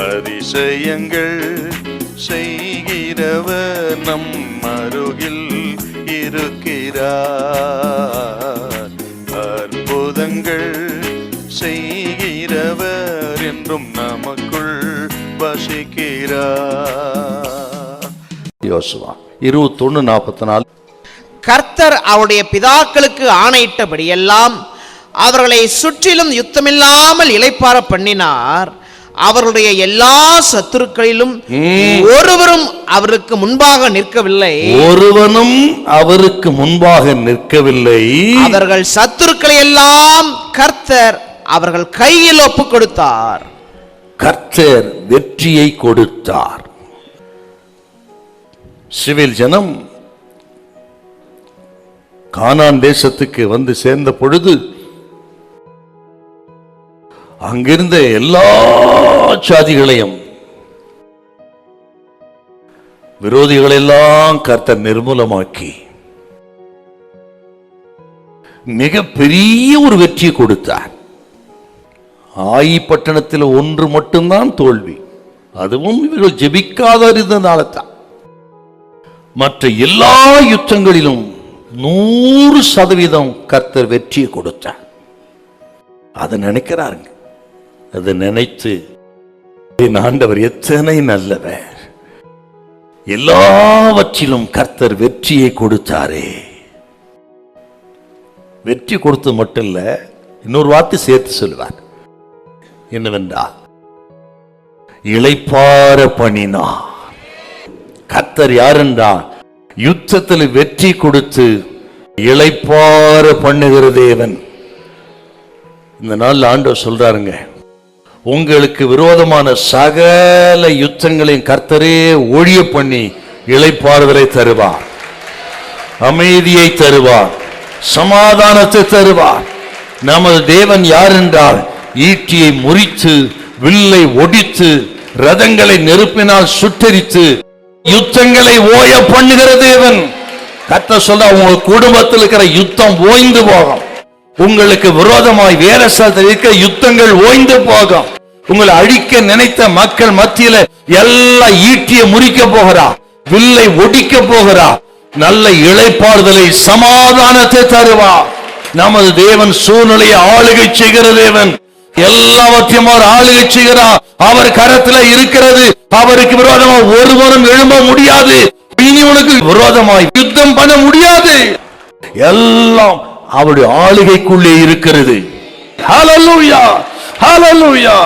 அதிசயங்கள் செய்கிறவர் நம் அருகில் இருக்கிறார். அற்புதங்கள் செய்கிறவர் என்றும் நமக்குள் வசிக்கிறார். யோசுவா 21:44. கர்த்தர் அவருடைய பிதாக்களுக்கு ஆணையிட்டபடியெல்லாம் அவர்களை சுற்றிலும் யுத்தமில்லாமல் இளைப்பாற பண்ணினார். அவருடைய எல்லா சத்துருக்களிலும் ஒருவரும் அவருக்கு முன்பாக நிற்கவில்லை. ஒருவனும் அவருக்கு முன்பாக நிற்கவில்லை. அவர்கள் சத்துருக்களை எல்லாம் கர்த்தர் அவர்கள் கையில் ஒப்பு கொடுத்தார். கர்த்தர் வெற்றியை கொடுத்தார். இஸ்ரவேல் ஜனம் கானான் தேசத்துக்கு வந்து சேர்ந்த பொழுது அங்கிருந்த எல்லா சாதிகளையும் விரோதிகளெல்லாம் கர்த்தர் நிர்மூலமாக்கி மிக பெரிய ஒரு வெற்றி கொடுத்தார். ஆயி பட்டணத்தில் ஒன்று மட்டும்தான் தோல்வி, அதுவும் இவர்கள் ஜெபிக்காத இருந்தனால தான். மற்ற எல்லா யுத்தங்களிலும் 100% கர்த்தர் வெற்றியை கொடுத்தார். அதை நினைக்கிறாருங்க. அதை நினைத்து என் ஆண்டவர் எத்தனை நல்லவர், எல்லாவற்றிலும் கர்த்தர் வெற்றியை கொடுத்தாரே. வெற்றி கொடுத்து மட்டும் இல்ல, இன்னொரு வார்த்தை சேர்த்து சொல்லுவார். என்னவென்றால் இளைப்பாற பண்ணினார். கர்த்தர் யார் என்றால் யுத்தத்தில் வெற்றி கொடுத்து இளைப்பாற பண்ணுகிற தேவன். இந்த நாள் ஆண்டவர் சொல்றாருங்க, உங்களுக்கு விரோதமான சகல யுத்தங்களையும் கர்த்தரே ஒழிய பண்ணி இளைப்பாறுதலை தருவார், அமைதியை தருவார், சமாதானத்தை தருவார். நமது தேவன் யார் என்றால் ஈட்டியை முறித்து வில்லை ஒடித்து ரதங்களை நெருப்பினால் சுட்டரித்து யுத்தங்களை ஓய பண்ணுகிற தேவன். கர்த்தர் சொல்ற உங்க குடும்பத்தில் இருக்கிற யுத்தம் ஓய்ந்து போகும். உங்களுக்கு விரோதமாய் வேற ஸ்தலத்தில் இருக்க யுத்தங்கள் ஓய்ந்து போகும். உங்களை அழிக்க நினைத்த மக்கள் மத்தியில எல்லா ஈட்டியை முறிக்க போகிறா, வில்லை ஒடிக்க போகிறா, நல்ல இளைப்பாறுதலை சமாதானத்தை தருவா. நமது தேவன் சூழ்நிலையை ஆளுகை செய்கிற தேவன். எல்லாவற்றையும் அவர் ஆளுகை செய்கிறார். அவர் கரத்துல இருக்கிறது. அவருக்கு விரோதமா ஒருவரும் எழும்ப முடியாது. இனி உனக்கு விரோதமாய் யுத்தம் பண்ண முடியாது. எல்லாம் அவருடைய ஆளுகைக்குள்ளே இருக்கிறது. ஹல்லேலூயா, ஹல்லேலூயா.